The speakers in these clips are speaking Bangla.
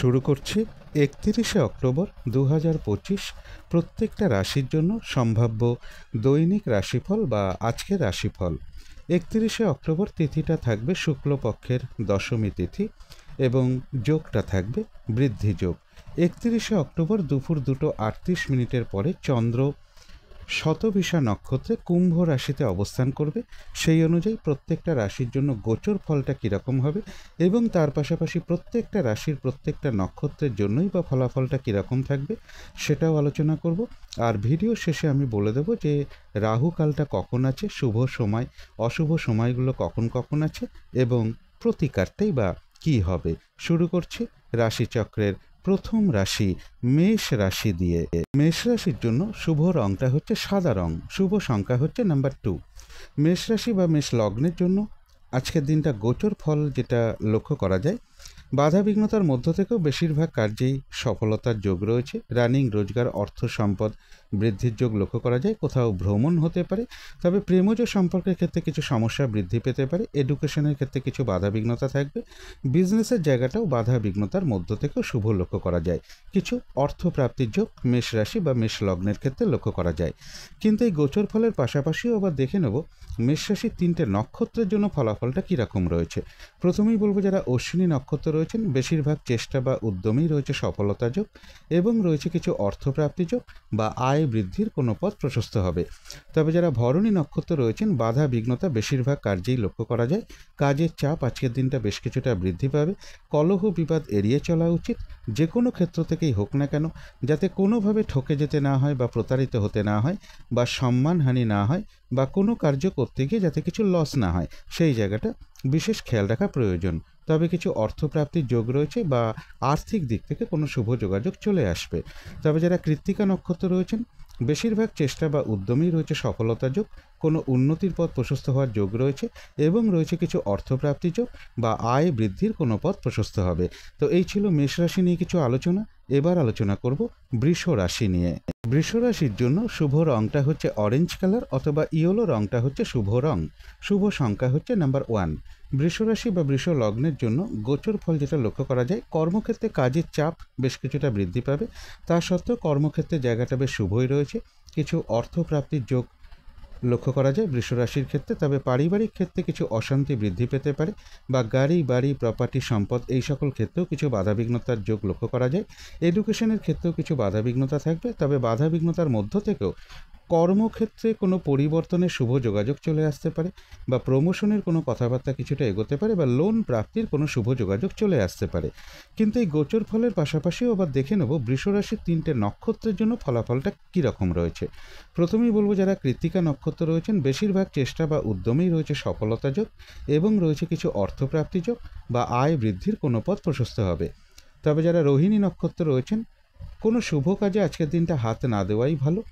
শুরু করছি 31শে অক্টোবর 2025 প্রত্যেকটা রাশির জন্য সম্ভাব্য দৈনিক রাশিফল বা আজকের রাশিফল। 31শে অক্টোবর তিথিটা থাকবে শুক্লপক্ষের দশমী তিথি এবং যোগটা থাকবে বৃদ্ধি যোগ। 31শে অক্টোবর দুপুর 2:38 পরে চন্দ্র শতভিষা নক্ষত্রে কুম্ভ রাশিতে অবস্থান করবে। সেই অনুযায়ী প্রত্যেকটা রাশির জন্য গোচর ফলটা কীরকম হবে এবং তার পাশাপাশি প্রত্যেকটা রাশির প্রত্যেকটা নক্ষত্রের জন্যই বা ফলাফলটা কীরকম থাকবে সেটাও আলোচনা করব। আর ভিডিও শেষে আমি বলে দেব যে রাহুকালটা কখন আছে, শুভ সময় অশুভ সময়গুলো কখন কখন আছে এবং প্রতিকারটাই বা কী হবে। শুরু করছি রাশিচক্রের প্রথম রাশি মেষ রাশি দিয়ে। মেষ রাশির জন্য শুভ রংটা হচ্ছে সাদা রং, শুভ সংখ্যা হচ্ছে নাম্বার 2। মেষ রাশি বা মেষ লগ্নের জন্য আজকের দিনটা গোচর ফল যেটা লক্ষ্য করা যায়, বাধা বিঘ্নতার মধ্য থেকেও বেশিরভাগ কার্যেই সফলতার যোগ রয়েছে। রানিং রোজগার, অর্থ সম্পদ বৃদ্ধির যোগ লক্ষ্য করা যায়। কোথাও ভ্রমণ হতে পারে, তবে প্রেমজ সম্পর্কের ক্ষেত্রে কিছু সমস্যা বৃদ্ধি পেতে পারে। এডুকেশনের ক্ষেত্রে কিছু বাধা বিঘ্নতা থাকবে। বিজনেসের জায়গাটাও বাধা বিঘ্নতার মধ্য থেকেও শুভ লক্ষ্য করা যায়। কিছু অর্থপ্রাপ্তির যোগ মেষ রাশি বা মেষ লগ্নের ক্ষেত্রে লক্ষ্য করা যায়। কিন্তু এই গোচর ফলের পাশাপাশিও আবার দেখে নেব মেষ রাশির 3টে নক্ষত্রের জন্য ফলাফলটা কীরকম রয়েছে। প্রথমেই বলবো যারা অশ্বিনী নক্ষত্র রয়েছেন, বেশিরভাগ চেষ্টা বা উদ্যমেই রয়েছে সফলতা যোগ এবং রয়েছে কিছু অর্থপ্রাপ্তি যোগ বা আয় বৃদ্ধির কোনো পথ প্রশস্ত হবে। তবে যারা ভরণী নক্ষত্র রয়েছেন, বাধা বিঘ্নতা বেশিরভাগ কার্যেই লক্ষ্য করা যায়। কাজের চাপ আজকের দিনটা বেশ কিছুটা বৃদ্ধি পাবে। কলহ বিবাদ এড়িয়ে চলা উচিত, যে কোনো ক্ষেত্র থেকেই হোক না কেন, যাতে কোনোভাবে ঠকে যেতে না হয় বা প্রতারিত হতে না হয় বা সম্মানহানি না হয় বা কোনো কার্য করতে গিয়ে যাতে কিছু লস না হয়, সেই জায়গাটা বিশেষ খেয়াল রাখা প্রয়োজন। তবে কিছু অর্থপ্রাপ্তির যোগ রয়েছে বা আর্থিক দিক থেকে কোনো শুভ যোগাযোগ চলে আসবে। তবে যারা কৃত্তিকা নক্ষত্র রয়েছেন, বেশিরভাগ চেষ্টা বা উদ্যমেই রয়েছে সফলতা যোগ, কোনো উন্নতির পথ প্রশস্ত হওয়ার যোগ রয়েছে এবং রয়েছে কিছু অর্থপ্রাপ্তি যোগ বা আয় বৃদ্ধির কোনো পথ প্রশস্ত হবে। তো এই ছিল মেষ রাশি নিয়ে কিছু আলোচনা। এবার আলোচনা করব বৃষ রাশি নিয়ে। বৃষ রাশির জন্য শুভ রংটা হচ্ছে অরেঞ্জ কালার অথবা ইয়েলো রংটা হচ্ছে শুভ রং। শুভ সংখ্যা হচ্ছে নাম্বার 1। বৃষ রাশি বা বৃষ লগ্নের জন্য গোচর ফল যেটা লক্ষ্য করা যায়, কর্মক্ষেত্রে কাজের চাপ বেশ কিছুটা বৃদ্ধি পাবে। তা সত্ত্বেও কর্মক্ষেত্রে জায়গাটা বেশ শুভই রয়েছে। কিছু অর্থপ্রাপ্তির যোগ লক্ষ্য করা যায় বৃষ রাশির ক্ষেত্রে। তবে পারিবারিক ক্ষেত্রে কিছু অশান্তি বৃদ্ধি পেতে পারে বা গাড়ি বাড়ি প্রপার্টি সম্পদ এই সকল ক্ষেত্রেও কিছু বাধাবিঘ্নতার যোগ লক্ষ্য করা যায়। এডুকেশনের ক্ষেত্রেও কিছু বাধাবিঘ্নতা থাকবে। তবে বাধাবিঘ্নতার মধ্য থেকেও কর্মক্ষেত্রে কোনো পরিবর্তনের শুভ যোগাযোগ চলে আসতে পারে বা প্রমোশনের কোনো কথাবার্তা কিছুটা এগোতে পারে বা লোন প্রাপ্তির কোনো শুভ যোগাযোগ চলে আসতে পারে। কিন্তু এই গোচর ফলের পাশাপাশিও আবার দেখে নেব বৃষ রাশির 3টে নক্ষত্রের জন্য ফলাফলটা কীরকম রয়েছে। প্রথমেই বলবো যারা কৃত্তিকা নক্ষত্র রয়েছেন, বেশিরভাগ চেষ্টা বা উদ্যমেই রয়েছে সফলতা যোগ এবং রয়েছে কিছু অর্থপ্রাপ্তি যোগ বা আয় বৃদ্ধির কোনো পথ প্রশস্ত হবে। তবে যারা রোহিণী নক্ষত্র রয়েছেন, কোনো শুভ কাজে আজকের দিনটা হাত না দেওয়াই ভালো।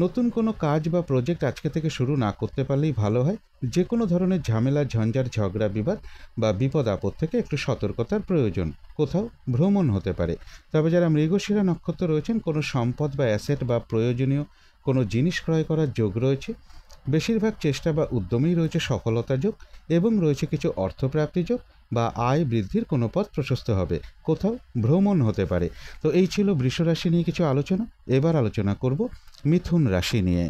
নতুন কোনো কাজ বা প্রজেক্ট আজকে থেকে শুরু না করতে পারলেই ভালো হয়। যে কোনো ধরনের ঝামেলা, ঝঞ্ঝাট, ঝগড়া, বিবাদ বা বিপদ আপদ থেকে একটু সতর্কতার প্রয়োজন। কোথাও ভ্রমণ হতে পারে। তবে যারা মৃগশিরা নক্ষত্র রয়েছেন, কোনো সম্পদ বা অ্যাসেট বা প্রয়োজনীয় কোনো জিনিস ক্রয় করার যোগ রয়েছে। বেশিরভাগ চেষ্টা বা উদ্যমেই রয়েছে সফলতা যোগ এবং রয়েছে কিছু অর্থপ্রাপ্তি যোগ বা আয় বৃদ্ধির কোনো পথ প্রশস্ত হবে। কোথাও ভ্রমণ হতে পারে। তো এই ছিল বৃষ রাশি নিয়ে কিছু আলোচনা। এবার আলোচনা করব মিথুন রাশি নিয়ে।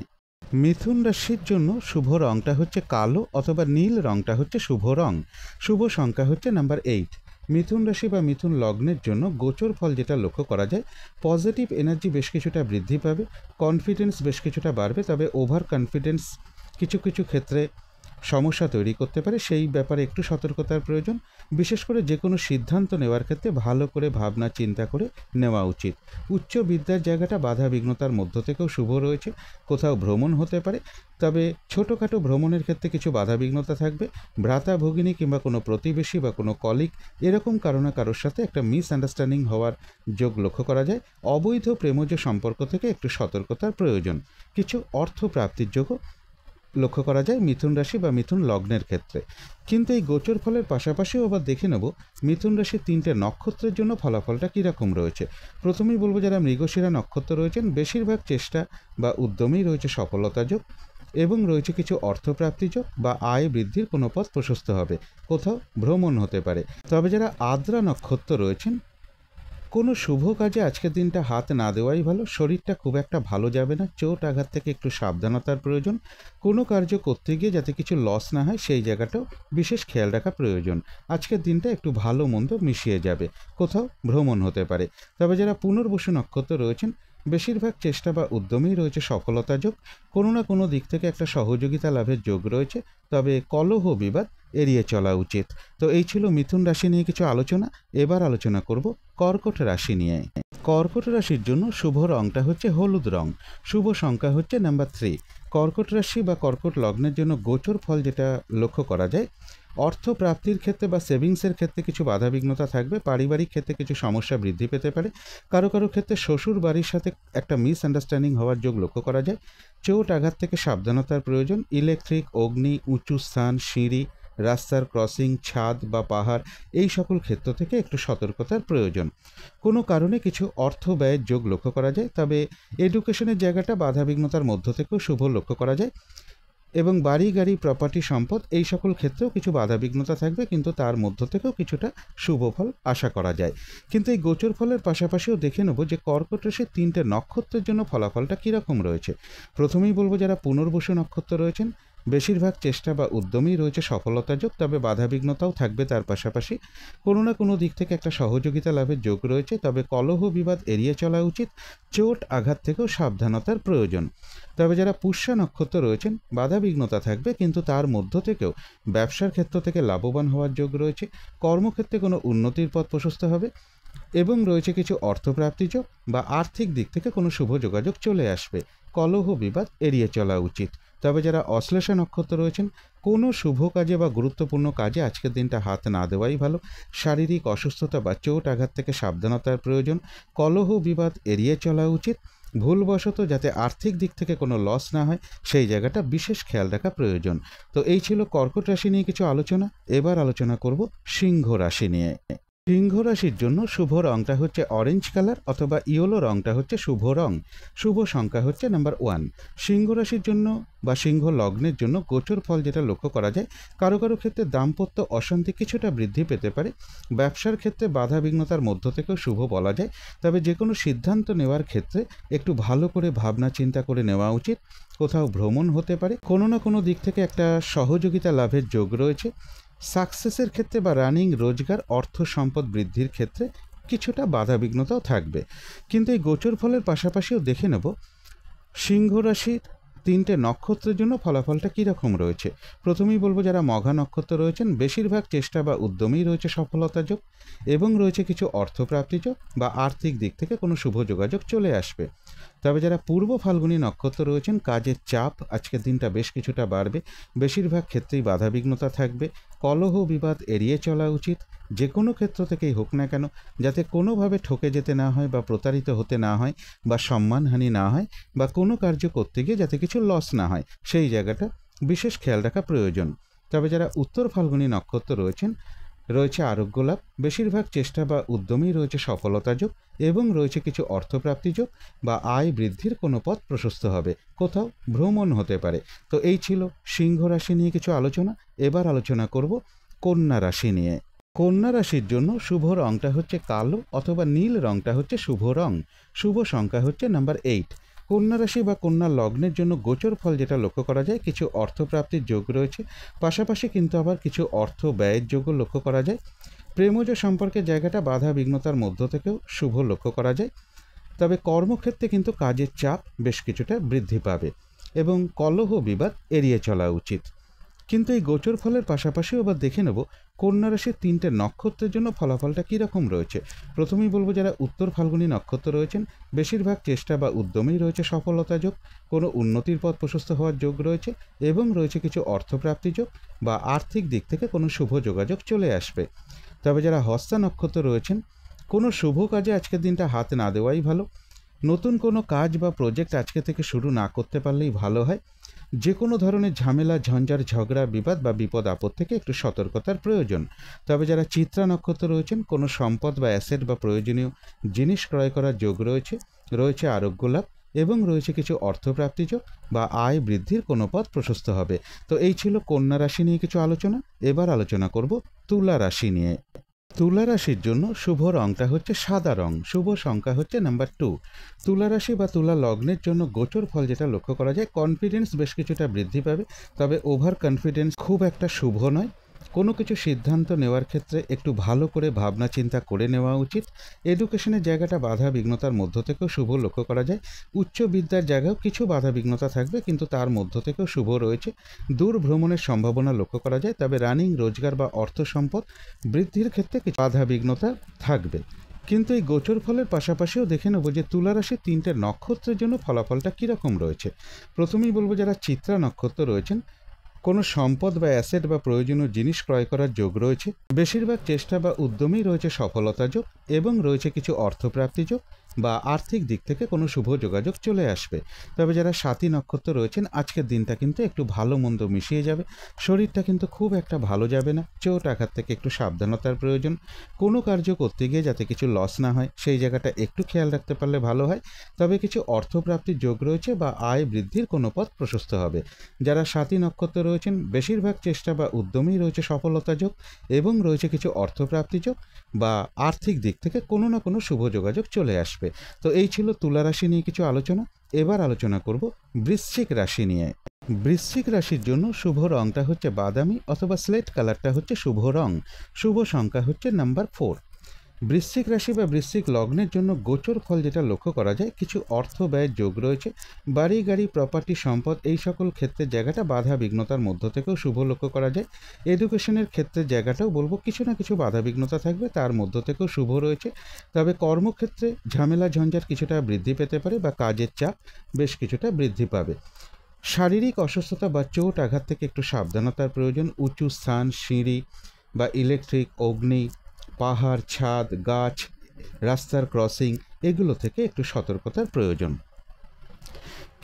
মিথুন রাশির জন্য শুভ রংটা হচ্ছে কালো অথবা নীল রংটা হচ্ছে শুভ রং। শুভ সংখ্যা হচ্ছে নাম্বার 8। মিথুন রাশি বা মিথুন লগ্নের জন্য গোচর ফল যেটা লক্ষ্য করা যায়, পজিটিভ এনার্জি বেশ কিছুটা বৃদ্ধি পাবে, কনফিডেন্স বেশ কিছুটা বাড়বে। তবে ওভার কনফিডেন্স কিছু কিছু ক্ষেত্রে সমস্যা তৈরি করতে পারে, সেই ব্যাপারে একটু সতর্কতার প্রয়োজন। বিশেষ করে যে কোনো সিদ্ধান্ত নেওয়ার ক্ষেত্রে ভালো করে ভাবনা চিন্তা করে নেওয়া উচিত। উচ্চ বিদ্যার জায়গাটা বাধা বিঘ্নতার মধ্য থেকেও শুভ রয়েছে। কোথাও ভ্রমণ হতে পারে, তবে ছোটোখাটো ভ্রমণের ক্ষেত্রে কিছু বাধা বিঘ্নতা থাকবে। ভ্রাতা ভগিনী কিংবা কোনো প্রতিবেশী বা কোনো কলিগ এরকম কারো না কারোর সাথে একটা মিসআন্ডারস্ট্যান্ডিং হওয়ার যোগ লক্ষ্য করা যায়। অবৈধ প্রেমজ সম্পর্ক থেকে একটু সতর্কতার প্রয়োজন। কিছু অর্থ প্রাপ্তির যোগও লক্ষ্য করা যায় মিথুন রাশি বা মিথুন লগ্নের ক্ষেত্রে। কিন্তু এই গোচর ফলের পাশাপাশিও আবার দেখে নেব মিথুন রাশির 3টে নক্ষত্রের জন্য ফলাফলটা কীরকম রয়েছে। প্রথমেই বলবো যারা মৃগশিরা নক্ষত্র রয়েছেন, বেশিরভাগ চেষ্টা বা উদ্যমেই রয়েছে সফলতা যোগ এবং রয়েছে কিছু অর্থপ্রাপ্তি যোগ বা আয় বৃদ্ধির কোনো পথ প্রশস্ত হবে। কোথাও ভ্রমণ হতে পারে। তবে যারা আদ্রা নক্ষত্র রয়েছেন, কোনো শুভ কাজে আজকের দিনটা হাত না দেওয়াই ভালো। শরীরটা খুব একটা ভালো যাবে না, চোট আঘাত থেকে একটু সাবধানতার প্রয়োজন। কোনো কার্য করতে গিয়ে যাতে কিছু লস না হয় সেই জায়গাটাও বিশেষ খেয়াল রাখা প্রয়োজন। আজকের দিনটা একটু ভালো মন্দ মিশিয়ে যাবে, কোথাও ভ্রমণ হতে পারে। তবে যারা পুনর্বসু নক্ষত্র রয়েছেন, বেশিরভাগ চেষ্টা বা উদ্যমেই রয়েছে সফলতা যোগ। কোনো না কোনো দিক থেকে একটা সহযোগিতা লাভের যোগ রয়েছে, তবে কলহ বিবাদ এড়িয়ে চলা উচিত। তো এই ছিল মিথুন রাশি নিয়ে কিছু আলোচনা। এবার আলোচনা করব কর্কট রাশি নিয়ে। কর্কট রাশির জন্য শুভ রংটা হচ্ছে হলুদ রং, শুভ সংখ্যা হচ্ছে নাম্বার 3। কর্কট রাশি বা কর্কট লগ্নের জন্য গোচর ফল যেটা লক্ষ্য করা যায়, অর্থ প্রাপ্তির ক্ষেত্রে বা সেভিংসের ক্ষেত্রে কিছু বাধাবিঘ্নতা থাকবে। পারিবারিক ক্ষেত্রে কিছু সমস্যা বৃদ্ধি পেতে পারে। কারো কারো ক্ষেত্রে শ্বশুর বাড়ির সাথে একটা মিসআন্ডারস্ট্যান্ডিং হওয়ার যোগ লক্ষ্য করা যায়। চোট আঘাত থেকে সাবধানতার প্রয়োজন। ইলেকট্রিক, অগ্নি, উঁচু স্থান, সিঁড়ি, রাস্তার ক্রসিং, ছাদ বা পাহাড়, এই সকল ক্ষেত্র থেকে একটু সতর্কতার প্রয়োজন। কোনো কারণে কিছু অর্থ ব্যয়ের যোগ লক্ষ্য করা যায়। তবে এডুকেশনের জায়গাটা বাধাবিঘ্নতার মধ্য থেকেও শুভ লক্ষ্য করা যায়। এবং বাড়ি গাড়ি প্রপার্টি সম্পদ এই সকল ক্ষেত্রেও কিছু বাধাবিঘ্নতা থাকবে, কিন্তু তার মধ্য থেকেও কিছুটা শুভ ফল আশা করা যায়। কিন্তু এই গোচর ফলের পাশাপাশিও দেখে নেব যে কর্কট রাশির 3টে নক্ষত্রের জন্য ফলাফলটা কীরকম রয়েছে। প্রথমেই বলবো যারা পুনর্বসু নক্ষত্র রয়েছেন, বেশিরভাগ চেষ্টা বা উদ্যমেই রয়েছে সফলতা যোগ, তবে বাধাবিঘ্নতাও থাকবে। তার পাশাপাশি কোনো না কোনো দিক থেকে একটা সহযোগিতা লাভের যোগ রয়েছে, তবে কলহ বিবাদ এড়িয়ে চলা উচিত। চোট আঘাত থেকেও সাবধানতার প্রয়োজন। তবে যারা পুষ্যা নক্ষত্র রয়েছেন, বাধাবিঘ্নতা থাকবে, কিন্তু তার মধ্য থেকেও ব্যবসার ক্ষেত্র থেকে লাভবান হওয়ার যোগ রয়েছে। কর্মক্ষেত্রে কোনো উন্নতির পথ প্রশস্ত হবে এবং রয়েছে কিছু অর্থপ্রাপ্তি যোগ বা আর্থিক দিক থেকে কোনো শুভ যোগাযোগ চলে আসবে। কলহ বিবাদ এড়িয়ে চলা উচিত। তবে যারা অশ্লেষা নক্ষত্র রয়েছেন, কোনো শুভ কাজে বা গুরুত্বপূর্ণ কাজে আজকের দিনটা হাত না দেওয়াই ভালো। শারীরিক অসুস্থতা বা চোট আঘাত থেকে সাবধানতার প্রয়োজন। কলহ বিবাদ এড়িয়ে চলা উচিত। ভুলবশত যাতে আর্থিক দিক থেকে কোনো লস না হয় সেই জায়গাটা বিশেষ খেয়াল রাখা প্রয়োজন। তো এই ছিল কর্কট রাশি নিয়ে কিছু আলোচনা। এবার আলোচনা করব সিংহ রাশি নিয়ে। সিংহ রাশির জন্য শুভ রংটা হচ্ছে অরেঞ্জ কালার অথবা ইয়েলো রংটা হচ্ছে শুভ রং। শুভ সংখ্যা হচ্ছে নাম্বার 1। সিংহ রাশির জন্য বা সিংহ লগ্নের জন্য গোচর ফল যেটা লক্ষ্য করা যায়, কারো কারো ক্ষেত্রে দাম্পত্য অশান্তি কিছুটা বৃদ্ধি পেতে পারে। ব্যবসার ক্ষেত্রে বাধাবিঘ্নতার মধ্য থেকেও শুভ বলা যায়। তবে যে কোনো সিদ্ধান্ত নেওয়ার ক্ষেত্রে একটু ভালো করে ভাবনা চিন্তা করে নেওয়া উচিত। কোথাও ভ্রমণ হতে পারে। কোনো না কোনো দিক থেকে একটা সহযোগিতা লাভের যোগ রয়েছে। সাকসেসের ক্ষেত্রে বা রানিং রোজগার, অর্থ সম্পদ বৃদ্ধির ক্ষেত্রে কিছুটা বাধাবিঘ্নতাও থাকবে। কিন্তু এই গোচর ফলের পাশাপাশিও দেখে নেব সিংহ রাশির 3টে নক্ষত্রের জন্য ফলাফলটা কীরকম রয়েছে। প্রথমেই বলবো যারা মঘা নক্ষত্র রয়েছেন, বেশিরভাগ চেষ্টা বা উদ্যমেই রয়েছে সফলতা যোগ এবং রয়েছে কিছু অর্থপ্রাপ্তি যোগ বা আর্থিক দিক থেকে কোনো শুভ যোগাযোগ চলে আসবে। তবে যারা পূর্ব ফাল্গুনী নক্ষত্র রয়েছেন, কাজের চাপ আজকের দিনটা বেশ কিছুটা বাড়বে। বেশিরভাগ ক্ষেত্রেই বাধাবিঘ্নতা থাকবে। কলহ বিবাদ এড়িয়ে চলা উচিত। যে কোনো ক্ষেত্র থেকেই হোক না কেন, যাতে কোনোভাবে ঠকে যেতে না হয় বা প্রতারিত হতে না হয় বা সম্মানহানি না হয় বা কোনো কার্য করতে গিয়ে যাতে কিছু লস না হয় সেই জায়গাটা বিশেষ খেয়াল রাখা প্রয়োজন। তবে যারা উত্তর ফাল্গুনী নক্ষত্র রয়েছেন, রয়েছে আরোগ্য লাভ। বেশিরভাগ চেষ্টা বা উদ্যমেই রয়েছে সফলতা যোগ এবং রয়েছে কিছু অর্থপ্রাপ্তি যোগ বা আয় বৃদ্ধির কোনো পথ প্রশস্ত হবে। কোথাও ভ্রমণ হতে পারে। তো এই ছিল সিংহ রাশি নিয়ে কিছু আলোচনা। এবার আলোচনা করব কন্যা রাশি নিয়ে। কন্যা রাশির জন্য শুভ রংটা হচ্ছে কালো অথবা নীল রংটা হচ্ছে শুভ রং। শুভ সংখ্যা হচ্ছে নাম্বার 8। কন্যা রাশি বা কন্যা লগ্নের জন্য গোচর ফল যেটা লক্ষ্য করা যায়, কিছু অর্থপ্রাপ্তির যোগ রয়েছে। পাশাপাশি কিন্তু আবার কিছু অর্থ ব্যয়ের যোগও লক্ষ্য করা যায়। প্রেমজ সম্পর্কের জায়গাটা বাধা বিঘ্নতার মধ্য থেকেও শুভ লক্ষ্য করা যায়। তবে কর্মক্ষেত্রে কিন্তু কাজের চাপ বেশ কিছুটা বৃদ্ধি পাবে এবং কলহ বিবাদ এড়িয়ে চলা উচিত। কিন্তু এই গোচর ফলের পাশাপাশিও আবার দেখে নেব কন্যা রাশির 3টে নক্ষত্রের জন্য ফলাফলটা কীরকম রয়েছে। প্রথমেই বলবো যারা উত্তর ফাল্গুনী নক্ষত্র রয়েছেন, বেশিরভাগ চেষ্টা বা উদ্যমেই রয়েছে সফলতা যোগ। কোনো উন্নতির পথ প্রশস্ত হওয়ার যোগ রয়েছে এবং রয়েছে কিছু অর্থপ্রাপ্তি যোগ বা আর্থিক দিক থেকে কোনো শুভ যোগাযোগ চলে আসবে। তবে যারা হস্তা নক্ষত্র রয়েছেন, কোনো শুভ কাজে আজকের দিনটা হাত না দেওয়াই ভালো। নতুন কোনো কাজ বা প্রজেক্ট আজকে থেকে শুরু না করতে পারলেই ভালো হয়। যে কোনো ধরনের ঝামেলা, ঝঞ্ঝাট, ঝগড়া, বিবাদ বা বিপদ আপদ থেকে একটু সতর্কতার প্রয়োজন। তবে যারা চিত্রা নক্ষত্র রয়েছেন, কোনো সম্পদ বা অ্যাসেট বা প্রয়োজনীয় জিনিস ক্রয় করার যোগ রয়েছে। রয়েছে আরোগ্য লাভ এবং রয়েছে কিছু অর্থপ্রাপ্তি যোগ বা আয় বৃদ্ধির কোনো পথ প্রশস্ত হবে। তো এই ছিল কন্যা রাশি নিয়ে কিছু আলোচনা। এবার আলোচনা করব তুলা রাশি নিয়ে। তুলা রাশির জন্য শুভ রংটা হচ্ছে সাদা রং, শুভ সংখ্যা হচ্ছে নাম্বার 2। তুলা রাশি বা তুলা লগ্নের জন্য গোচর ফল যেটা লক্ষ্য করা যায়, কনফিডেন্স বেশ কিছুটা বৃদ্ধি পাবে, তবে ওভার কনফিডেন্স খুব একটা শুভ নয়। কোনো কিছু সিদ্ধান্ত নেওয়ার ক্ষেত্রে একটু ভালো করে ভাবনা চিন্তা করে নেওয়া উচিত। এডুকেশনের জায়গাটা বাধা বিঘ্নতার মধ্য থেকেও শুভ লক্ষ্য করা যায়। উচ্চ বিদ্যার জায়গাও কিছু বাধা বিঘ্নতা থাকবে, কিন্তু তার মধ্য থেকেও শুভ রয়েছে। দূর ভ্রমণের সম্ভাবনা লক্ষ্য করা যায়, তবে রানিং রোজগার বা অর্থ সম্পদ বৃদ্ধির ক্ষেত্রে কিছু বাধা বিঘ্নতা থাকবে। কিন্তু এই গোচর ফলের পাশাপাশিও দেখে নেব যে তুলা রাশির 3টে নক্ষত্রের জন্য ফলাফলটা কীরকম রয়েছে। প্রথমেই বলবো, যারা চিত্রা নক্ষত্র রয়েছেন, কোনো সম্পদ বা অ্যাসেট বা প্রয়োজনীয় জিনিস ক্রয় করার যোগ রয়েছে। বেশিরভাগ চেষ্টা বা উদ্যমেই রয়েছে সফলতা যোগ, এবং রয়েছে কিছু অর্থপ্রাপ্তি যোগ বা আর্থিক দিক থেকে কোনো শুভ যোগাযোগ চলে আসবে। তবে যারা সাথী নক্ষত্র রয়েছেন, আজকের দিনটা কিন্তু একটু ভালো মন্দ মিশিয়ে যাবে। শরীরটা কিন্তু খুব একটা ভালো যাবে না, চোট আঘাত থেকে একটু সাবধানতার প্রয়োজন। কোনো কার্য করতে গিয়ে যাতে কিছু লস না হয়, সেই জায়গাটা একটু খেয়াল রাখতে পারলে ভালো হয়। তবে কিছু অর্থপ্রাপ্তির যোগ রয়েছে বা আয় বৃদ্ধির কোনো পথ প্রশস্ত হবে। যারা সাথী নক্ষত্র রয়েছেন, বেশিরভাগ চেষ্টা বা উদ্যমেই রয়েছে সফলতা যোগ, এবং রয়েছে কিছু অর্থপ্রাপ্তি যোগ বা আর্থিক দিক থেকে কোনো না কোনো শুভ যোগাযোগ চলে আসবে। তো এই ছিল তুলা রাশি নিয়ে কিছু আলোচনা। এবার আলোচনা করব বৃশ্চিক রাশি নিয়ে। বৃশ্চিক রাশির জন্য শুভ রংটা হচ্ছে বাদামি অথবা স্লেট কালারটা হচ্ছে শুভ রং। শুভ সংখ্যা হচ্ছে নাম্বার 4। বৃশ্চিক রাশি বা বৃশ্চিক লগ্নের জন্য গোচর ফল যেটা লক্ষ্য করা যায়, কিছু অর্থ ব্যয়ের যোগ রয়েছে। বাড়ি গাড়ি প্রপার্টি সম্পদ এই সকল ক্ষেত্রে জায়গাটা বাধা বিঘ্নতার মধ্য থেকেও শুভ লক্ষ্য করা যায়। এডুকেশনের ক্ষেত্রে জায়গাটাও বলবো কিছু না কিছু বাধা বিঘ্নতা থাকবে, তার মধ্য থেকেও শুভ রয়েছে। তবে কর্মক্ষেত্রে ঝামেলা ঝঞ্ঝাট কিছুটা বৃদ্ধি পেতে পারে বা কাজের চাপ বেশ কিছুটা বৃদ্ধি পাবে। শারীরিক অসুস্থতা বা চোট আঘাত থেকে একটু সাবধানতার প্রয়োজন। উঁচু স্থান, সিঁড়ি বা ইলেকট্রিক, অগ্নি, পাহাড়, ছাদ, গাছ, রাস্তার ক্রসিং এগুলো থেকে একটু সতর্কতার প্রয়োজন।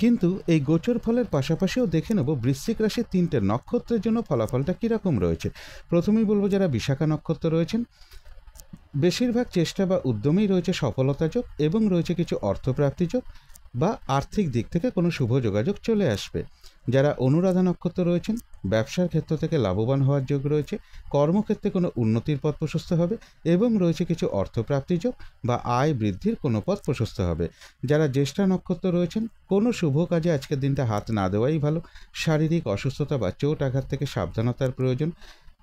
কিন্তু এই গোচর ফলের পাশাপাশিও দেখে নেব বৃশ্চিক রাশির 3টে নক্ষত্রের জন্য ফলাফলটা কীরকম রয়েছে। প্রথমেই বলবো, যারা বিশাখা নক্ষত্র রয়েছেন, বেশিরভাগ চেষ্টা বা উদ্যমেই রয়েছে সফলতা যোগ, এবং রয়েছে কিছু অর্থপ্রাপ্তি যোগ বা আর্থিক দিক থেকে কোনো শুভ যোগাযোগ চলে আসবে। যারা অনুরাধা নক্ষত্র রয়েছেন, ব্যবসার ক্ষেত্র থেকে লাভবান হওয়ার যোগ রয়েছে। কর্মক্ষেত্রে কোনো উন্নতির পথ প্রশস্ত হবে, এবং রয়েছে কিছু অর্থপ্রাপ্তি যোগ বা আয় বৃদ্ধির কোনো পথ প্রশস্ত হবে। যারা জ্যেষ্ঠা নক্ষত্র রয়েছেন, কোনো শুভ কাজে আজকের দিনটা হাত না দেওয়াই ভালো। শারীরিক অসুস্থতা বা চোট আঘাত থেকে সাবধানতার প্রয়োজন।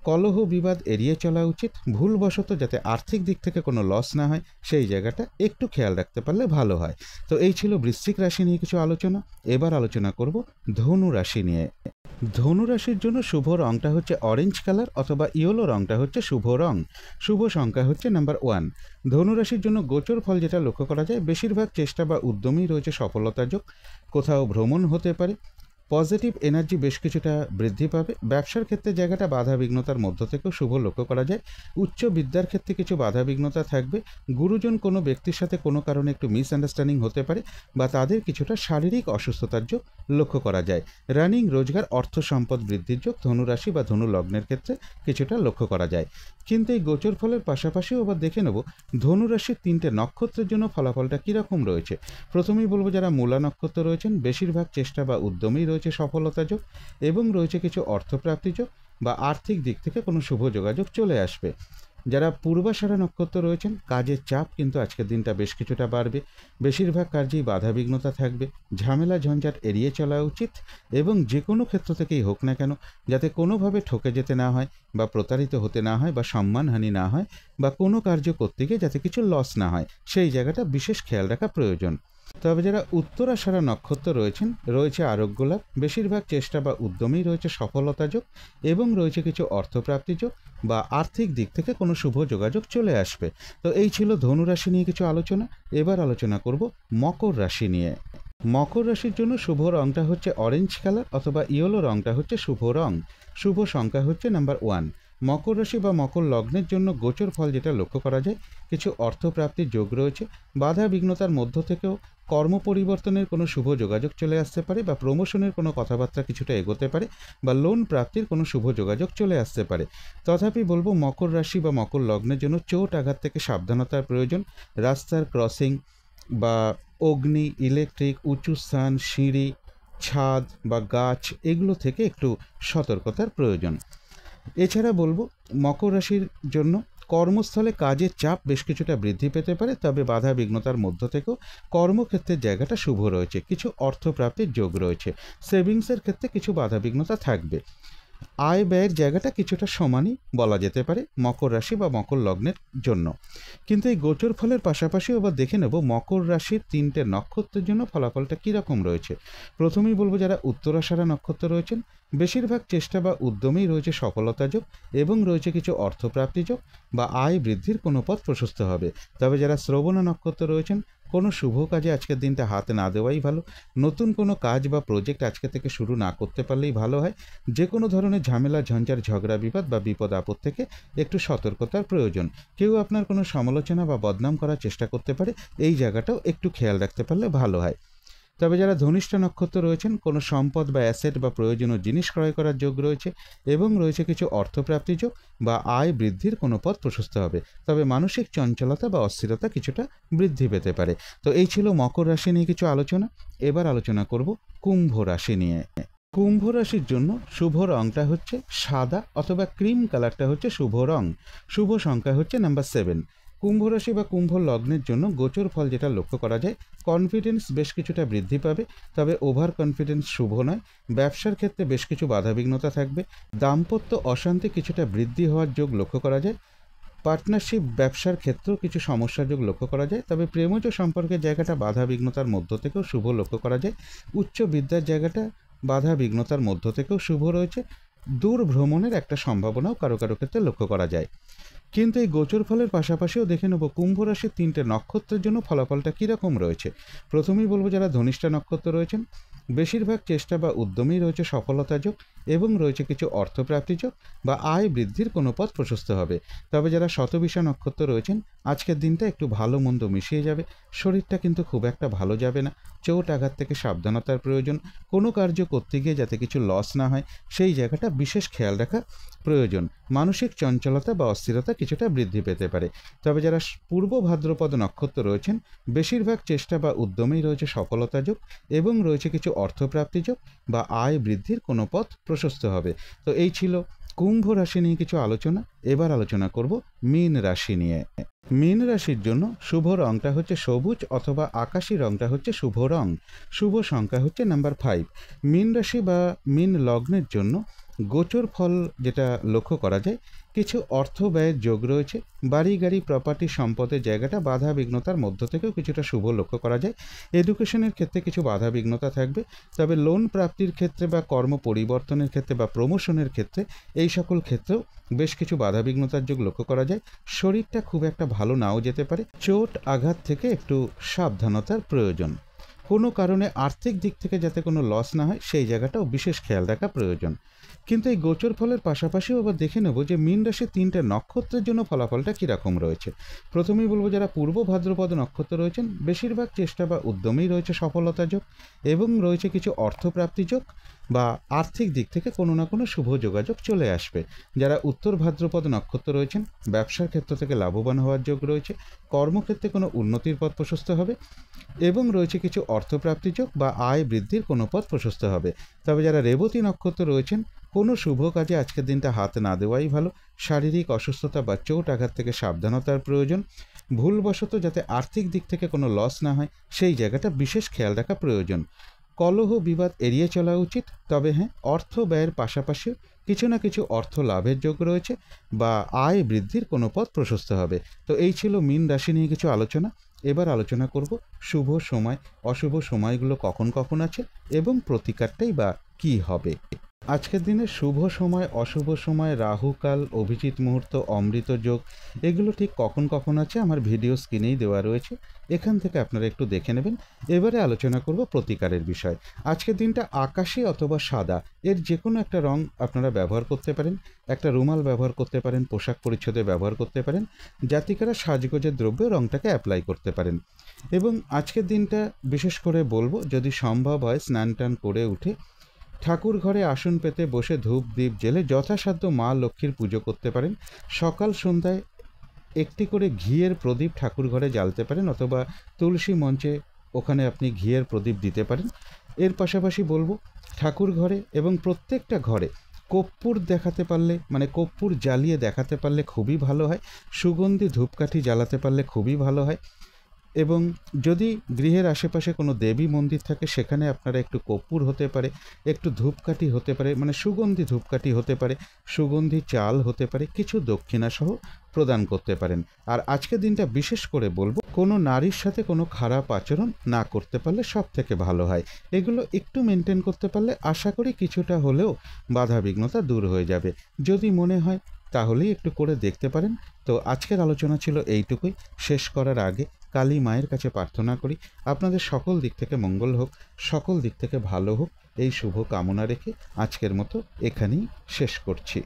কলহ বিবাদ এড়িয়ে চলা উচিত। ভুলবশত যাতে আর্থিক দিক থেকে কোনো লস না হয়, সেই জায়গাটা একটু খেয়াল রাখতে পারলে ভালো হয়। তো এই ছিল বৃশ্চিক রাশি নিয়ে কিছু আলোচনা। এবার আলোচনা করব ধনু রাশি নিয়ে। ধনু রাশির জন্য শুভ রংটা হচ্ছে অরেঞ্জ কালার অথবা ইয়েলো রংটা হচ্ছে শুভ রং। শুভ সংখ্যা হচ্ছে নাম্বার 1। ধনু রাশির জন্য গোচর ফল যেটা লক্ষ্য করা যায়, বেশিরভাগ চেষ্টা বা উদ্যমেই রয়েছে সফলতা যোগ। কোথাও ভ্রমণ হতে পারে। পজিটিভ এনার্জি বেশ কিছুটা বৃদ্ধি পাবে। ব্যবসার ক্ষেত্রে জায়গাটা বাধা বিঘ্নতার মধ্য থেকেও শুভ লক্ষ্য করা যায়। উচ্চ বিদ্যার ক্ষেত্রে কিছু বাধা বিঘ্নতা থাকবে। গুরুজন কোনো ব্যক্তির সাথে কোনো কারণে একটু মিসআন্ডারস্ট্যান্ডিং হতে পারে, বা তাদের কিছুটা শারীরিক অসুস্থতার যোগ লক্ষ্য করা যায়। রানিং রোজগার, অর্থ সম্পদ বৃদ্ধির যোগ ধনুরাশি বা ধনু লগ্নের ক্ষেত্রে কিছুটা লক্ষ্য করা যায়। কিন্তু এই গোচর ফলের পাশাপাশিও আবার দেখে নেব ধনুরাশির 3টে নক্ষত্রের জন্য ফলাফলটা কীরকম রয়েছে। প্রথমেই বলবো, যারা মূলা নক্ষত্র রয়েছেন, বেশিরভাগ চেষ্টা বা উদ্যমেই রয়েছে সফলতা যোগ, এবং রয়েছে কিছু অর্থপ্রাপ্তি যোগ বা আর্থিক দিক থেকে কোনো শুভ যোগাযোগ চলে আসবে। যারা পূর্বাষাঢ়া নক্ষত্র রয়েছেন, কাজের চাপ কিন্তু আজকের দিনটা বেশ কিছুটা বাড়বে। বেশিরভাগ কাজেই বাধা বিঘ্নতা থাকবে। ঝামেলা ঝঞ্ঝাট এড়িয়ে চলা উচিত, এবং যে কোনো ক্ষেত্র থেকেই হোক না কেন, যাতে কোনোভাবে ঠকে যেতে না হয় বা প্রতারিত হতে না হয় বা সম্মানহানি না হয়, বা কোনো কার্য করতে গিয়ে যাতে কিছু লস না হয়, সেই জায়গাটা বিশেষ খেয়াল রাখা প্রয়োজন। তবে যারা উত্তরাষাঢ়া নক্ষত্র রয়েছেন, রয়েছে আরোগ্য লাভ। বেশিরভাগ চেষ্টা বা উদ্যমেই রয়েছে সফলতা যোগ, এবং রয়েছে কিছু অর্থপ্রাপ্তি যোগ বা আর্থিক দিক থেকে কোনো শুভ যোগাযোগ চলে আসবে। তো এই ছিল ধনু রাশি নিয়ে কিছু আলোচনা। এবার আলোচনা করব মকর রাশি নিয়ে। মকর রাশির জন্য শুভ রংটা হচ্ছে অরেঞ্জ কালার অথবা ইয়েলো রংটা হচ্ছে শুভ রং। শুভ সংখ্যা হচ্ছে নাম্বার 1। মকর রাশি বা মকর লগ্নের জন্য গোচর ফল যেটা লক্ষ্য করা যায়, কিছু অর্থপ্রাপ্তির যোগ রয়েছে। বাধা বিঘ্নতার মধ্য থেকেও কর্ম পরিবর্তনের কোনো শুভ যোগাযোগ চলে আসতে পারে, বা প্রমোশনের কোনো কথাবার্তা কিছুটা এগোতে পারে, বা লোন প্রাপ্তির কোনো শুভ যোগাযোগ চলে আসতে পারে। তথাপি বলবো, মকর রাশি বা মকর লগ্নের জন্য চোট আঘাত থেকে সাবধানতার প্রয়োজন। রাস্তার ক্রসিং বা অগ্নি, ইলেকট্রিক, উঁচু স্থান, সিঁড়ি, ছাদ বা গাছ এগুলো থেকে একটু সতর্কতার প্রয়োজন। এছাড়া বলবো, মকর রাশির জন্য কর্মস্থলে কাজের চাপ বেশ কিছুটা বৃদ্ধি পেতে পারে, তবে বাধা বিঘ্নতার মধ্য থেকেও কর্মক্ষেত্রের জায়গাটা শুভ রয়েছে, কিছু অর্থপ্রাপ্তির যোগ রয়েছে। সেভিংসের ক্ষেত্রে কিছু বাধা বিঘ্নতা থাকবে। আয় ব্যয়ের জায়গাটা কিছুটা সমানই বলা যেতে পারে মকর রাশি বা মকর লগ্নের জন্য। কিন্তু এই গোচর ফলের পাশাপাশি আবার দেখে নেব মকর রাশির 3টে নক্ষত্রের জন্য ফলাফলটা কীরকম রয়েছে। প্রথমেই বলবো যারা উত্তরাষাঢ়া নক্ষত্র রয়েছেন, বেশিরভাগ চেষ্টা বা উদ্যমেই রয়েছে সফলতা যোগ এবং রয়েছে কিছু অর্থপ্রাপ্তি যোগ বা আয় বৃদ্ধির কোনো পথ প্রশস্ত হবে। তবে যারা শ্রবণা নক্ষত্র রয়েছেন, কোনো শুভ কাজে আজকের দিনটা হাত না দেওয়াই ভালো। নতুন কোনো কাজ বা প্রজেক্ট আজকে থেকে শুরু না করতে পারলেই ভালো হয়। যে কোনো ধরনের ঝামেলা, ঝঞ্ঝাট, ঝগড়া, বিবাদ বা বিপদ আপদ থেকে একটু সতর্কতার প্রয়োজন। কেউ আপনার কোনো সমালোচনা বা বদনাম করার চেষ্টা করতে পারে, এই জায়গাটাও একটু খেয়াল রাখতে পারলে ভালো হয়। তবে যারা ধনিষ্ঠা নক্ষত্র রয়েছেন, কোনো সম্পদ বা অ্যাসেট বা প্রয়োজনীয় জিনিস ক্রয় করার যোগ রয়েছে এবং রয়েছে কিছু অর্থপ্রাপ্তি যোগ বা আয় বৃদ্ধির কোনো পথ প্রশস্ত হবে। তবে মানসিক চঞ্চলতা বা অস্থিরতা কিছুটা বৃদ্ধি পেতে পারে। তো এই ছিল মকর রাশি নিয়ে কিছু আলোচনা। এবার আলোচনা করব কুম্ভ রাশি নিয়ে। কুম্ভ রাশির জন্য শুভ রংটা হচ্ছে সাদা অথবা ক্রিম কালারটা হচ্ছে শুভ রং। শুভ সংখ্যা হচ্ছে নাম্বার 7। কুম্ভ রাশি বা কুম্ভ লগ্নের জন্য গোচর ফল যেটা লক্ষ্য করা যায়, কনফিডেন্স বেশ কিছুটা বৃদ্ধি পাবে, তবে ওভার কনফিডেন্স শুভ নয়। ব্যবসার ক্ষেত্রে বেশ কিছু বাধাবিঘ্নতা থাকবে। দাম্পত্য অশান্তি কিছুটা বৃদ্ধি হওয়ার যোগ লক্ষ্য করা যায়। পার্টনারশিপ ব্যবসার ক্ষেত্রেও কিছু সমস্যার যোগ লক্ষ্য করা যায়। তবে প্রেমজ সম্পর্কের জায়গাটা বাধা বিঘ্নতার মধ্য থেকেও শুভ লক্ষ্য করা যায়। উচ্চ বিদ্যার জায়গাটা বাধা বিঘ্নতার মধ্য থেকেও শুভ রয়েছে। দূর ভ্রমণের একটা সম্ভাবনাও কারো কারো ক্ষেত্রে লক্ষ্য করা যায়। কিন্তু এই গোচর ফলের পাশাপাশিও দেখে নেব কুম্ভ রাশির 3টে নক্ষত্রের জন্য ফলাফলটা কীরকম রয়েছে। প্রথমেই বলবো যারা ধনিষ্ঠা নক্ষত্র রয়েছেন, বেশিরভাগ চেষ্টা বা উদ্যমেই রয়েছে সফলতা যোগ এবং রয়েছে কিছু অর্থপ্রাপ্তি যোগ বা আয় বৃদ্ধির কোনো পথ প্রশস্ত হবে। তবে যারা শতবিষা নক্ষত্র রয়েছেন, আজকের দিনটা একটু ভালো মন্দ মিশিয়ে যাবে। শরীরটা কিন্তু খুব একটা ভালো যাবে না। চোট আঘাত থেকে সাবধানতার প্রয়োজন। কোনো কার্য করতে গিয়ে যাতে কিছু লস না হয়, সেই জায়গাটা বিশেষ খেয়াল রাখা প্রয়োজন। মানসিক চঞ্চলতা বা অস্থিরতা কিছুটা বৃদ্ধি পেতে পারে। তবে যারা পূর্ব ভাদ্রপদ নক্ষত্র রয়েছেন, বেশিরভাগ চেষ্টা বা উদ্যমেই রয়েছে সফলতা যোগ এবং রয়েছে কিছু অর্থপ্রাপ্তি যোগ বা আয় বৃদ্ধির কোনো পথ প্রশস্ত হবে। তো এই ছিল কুম্ভ রাশি নিয়ে কিছু আলোচনা। এবার আলোচনা করব মীন রাশি নিয়ে। মীন রাশির জন্য শুভ রংটা হচ্ছে সবুজ অথবা আকাশি রংটা হচ্ছে শুভ রং। শুভ সংখ্যা হচ্ছে নাম্বার 5। মীন রাশি বা মীন লগ্নের জন্য গোচর ফল যেটা লক্ষ্য করা যায়, কিছু অর্থ ব্যয়ের যোগ রয়েছে। বাড়ি গাড়ি প্রপার্টি সম্পদের জায়গাটা বাধা বিঘ্নতার মধ্য থেকেও কিছুটা শুভ লক্ষ্য করা যায়। এডুকেশনের ক্ষেত্রে কিছু বাধা বিঘ্নতা থাকবে। তবে লোন প্রাপ্তির ক্ষেত্রে বা কর্ম পরিবর্তনের ক্ষেত্রে বা প্রমোশনের ক্ষেত্রে এই সকল ক্ষেত্রেও বেশ কিছু বাধা বিঘ্নতার যোগ লক্ষ্য করা যায়। শরীরটা খুব একটা ভালো নাও যেতে পারে। চোট আঘাত থেকে একটু সাবধানতার প্রয়োজন। কোনো কারণে আর্থিক দিক থেকে যাতে কোনো লস না হয়, সেই জায়গাটাও বিশেষ খেয়াল রাখা প্রয়োজন। কিন্তু এই গোচর ফলের পাশাপাশিও আবার দেখে নেব যে মীন রাশির 3টে নক্ষত্রের জন্য ফলাফলটা কীরকম রয়েছে। প্রথমেই বলবো যারা পূর্ব ভাদ্রপদ নক্ষত্র রয়েছেন, বেশিরভাগ চেষ্টা বা উদ্যমেই রয়েছে সফলতা যোগ এবং রয়েছে কিছু অর্থপ্রাপ্তি যোগ বা আর্থিক দিক থেকে কোনো না কোনো শুভ যোগাযোগ চলে আসবে। যারা উত্তর ভাদ্রপদ নক্ষত্র রয়েছেন, ব্যবসার ক্ষেত্র থেকে লাভবান হওয়ার যোগ রয়েছে। কর্মক্ষেত্রে কোনো উন্নতির পথ প্রশস্ত হবে এবং রয়েছে কিছু অর্থপ্রাপ্তি যোগ বা আয় বৃদ্ধির কোনো পথ প্রশস্ত হবে। তবে যারা রেবতী নক্ষত্র রয়েছেন, কোনো শুভ কাজে আজকের দিনটা হাত না দেওয়াই ভালো। শারীরিক অসুস্থতা বা চোট আঘাত থেকে সাবধানতার প্রয়োজন। ভুলবশত যাতে আর্থিক দিক থেকে কোনো লস না হয়, সেই জায়গাটা বিশেষ খেয়াল রাখা প্রয়োজন। কলহ বিবাদ এড়িয়ে চলা উচিত। তবে হ্যাঁ, অর্থ ব্যয়ের পাশাপাশিও কিছু না কিছু অর্থ লাভের যোগ রয়েছে বা আয় বৃদ্ধির কোনো পথ প্রশস্ত হবে। তো এই ছিল মীন রাশি নিয়ে কিছু আলোচনা। এবার আলোচনা করব শুভ সময় অশুভ সময়গুলো কখন কখন আছে এবং প্রতিকারটাই বা কী হবে। আজকের দিনে শুভ সময় অশুভ সময়, রাহুকাল, অভিজিৎ মুহূর্ত, অমৃত যোগ, এগুলো ঠিক কখন কখন আছে আমার ভিডিও স্ক্রিনেই দেওয়া রয়েছে। এখান থেকে আপনারা একটু দেখে নেবেন। এবারে আলোচনা করব প্রতিকারের বিষয়। আজকের দিনটা আকাশি অথবা সাদা এর যে কোনো একটা রং আপনারা ব্যবহার করতে পারেন। একটা রুমাল ব্যবহার করতে পারেন, পোশাক পরিচ্ছদে ব্যবহার করতে পারেন। জাতিকারা সাজগোজের দ্রব্যে রংটাকে অ্যাপ্লাই করতে পারেন। এবং আজকের দিনটা বিশেষ করে বলবো, যদি সম্ভব হয় স্নান টান করে উঠে ঠাকুর ঘরে আসন পেতে বসে ধূপ দ্বীপ জেলে যথাসাধ্য মা লক্ষ্মীর পুজো করতে পারেন। সকাল সন্ধ্যায় একটি করে ঘিয়ের প্রদীপ ঠাকুর ঘরে জ্বালতে পারেন অথবা তুলসী মঞ্চে ওখানে আপনি ঘিয়ের প্রদীপ দিতে পারেন। এর পাশাপাশি বলবো ঠাকুর ঘরে এবং প্রত্যেকটা ঘরে কর্পূর দেখাতে পারলে, মানে কর্পূর জ্বালিয়ে দেখাতে পারলে খুবই ভালো হয়। সুগন্ধি ধূপকাঠি জ্বালাতে পারলে খুবই ভালো হয়। এবং যদি গৃহের আশেপাশে কোনো দেবী মন্দির থাকে, সেখানে আপনারা একটু কর্পূর হতে পারে, একটু ধূপকাঠি হতে পারে, মানে সুগন্ধি ধূপকাঠি হতে পারে, সুগন্ধি চাল হতে পারে, কিছু দক্ষিণাসহ প্রদান করতে পারেন। আর আজকের দিনটা বিশেষ করে বলবো, কোনো নারীর সাথে কোনো খারাপ আচরণ না করতে পারলে সব থেকে ভালো হয়। এগুলো একটু মেনটেন করতে পারলে আশা করি কিছুটা হলেও বাধাবিঘ্নতা দূর হয়ে যাবে। যদি মনে হয় তাহলেই একটু করে দেখতে পারেন। তো আজকের আলোচনা ছিল এইটুকুই। শেষ করার আগে কালী মায়ের কাছে প্রার্থনা করি আপনাদের সকল দিক থেকে মঙ্গল হোক, সকল দিক থেকে ভালো হোক, এই শুভ কামনা রেখে আজকের মতো এখানেই শেষ করছি।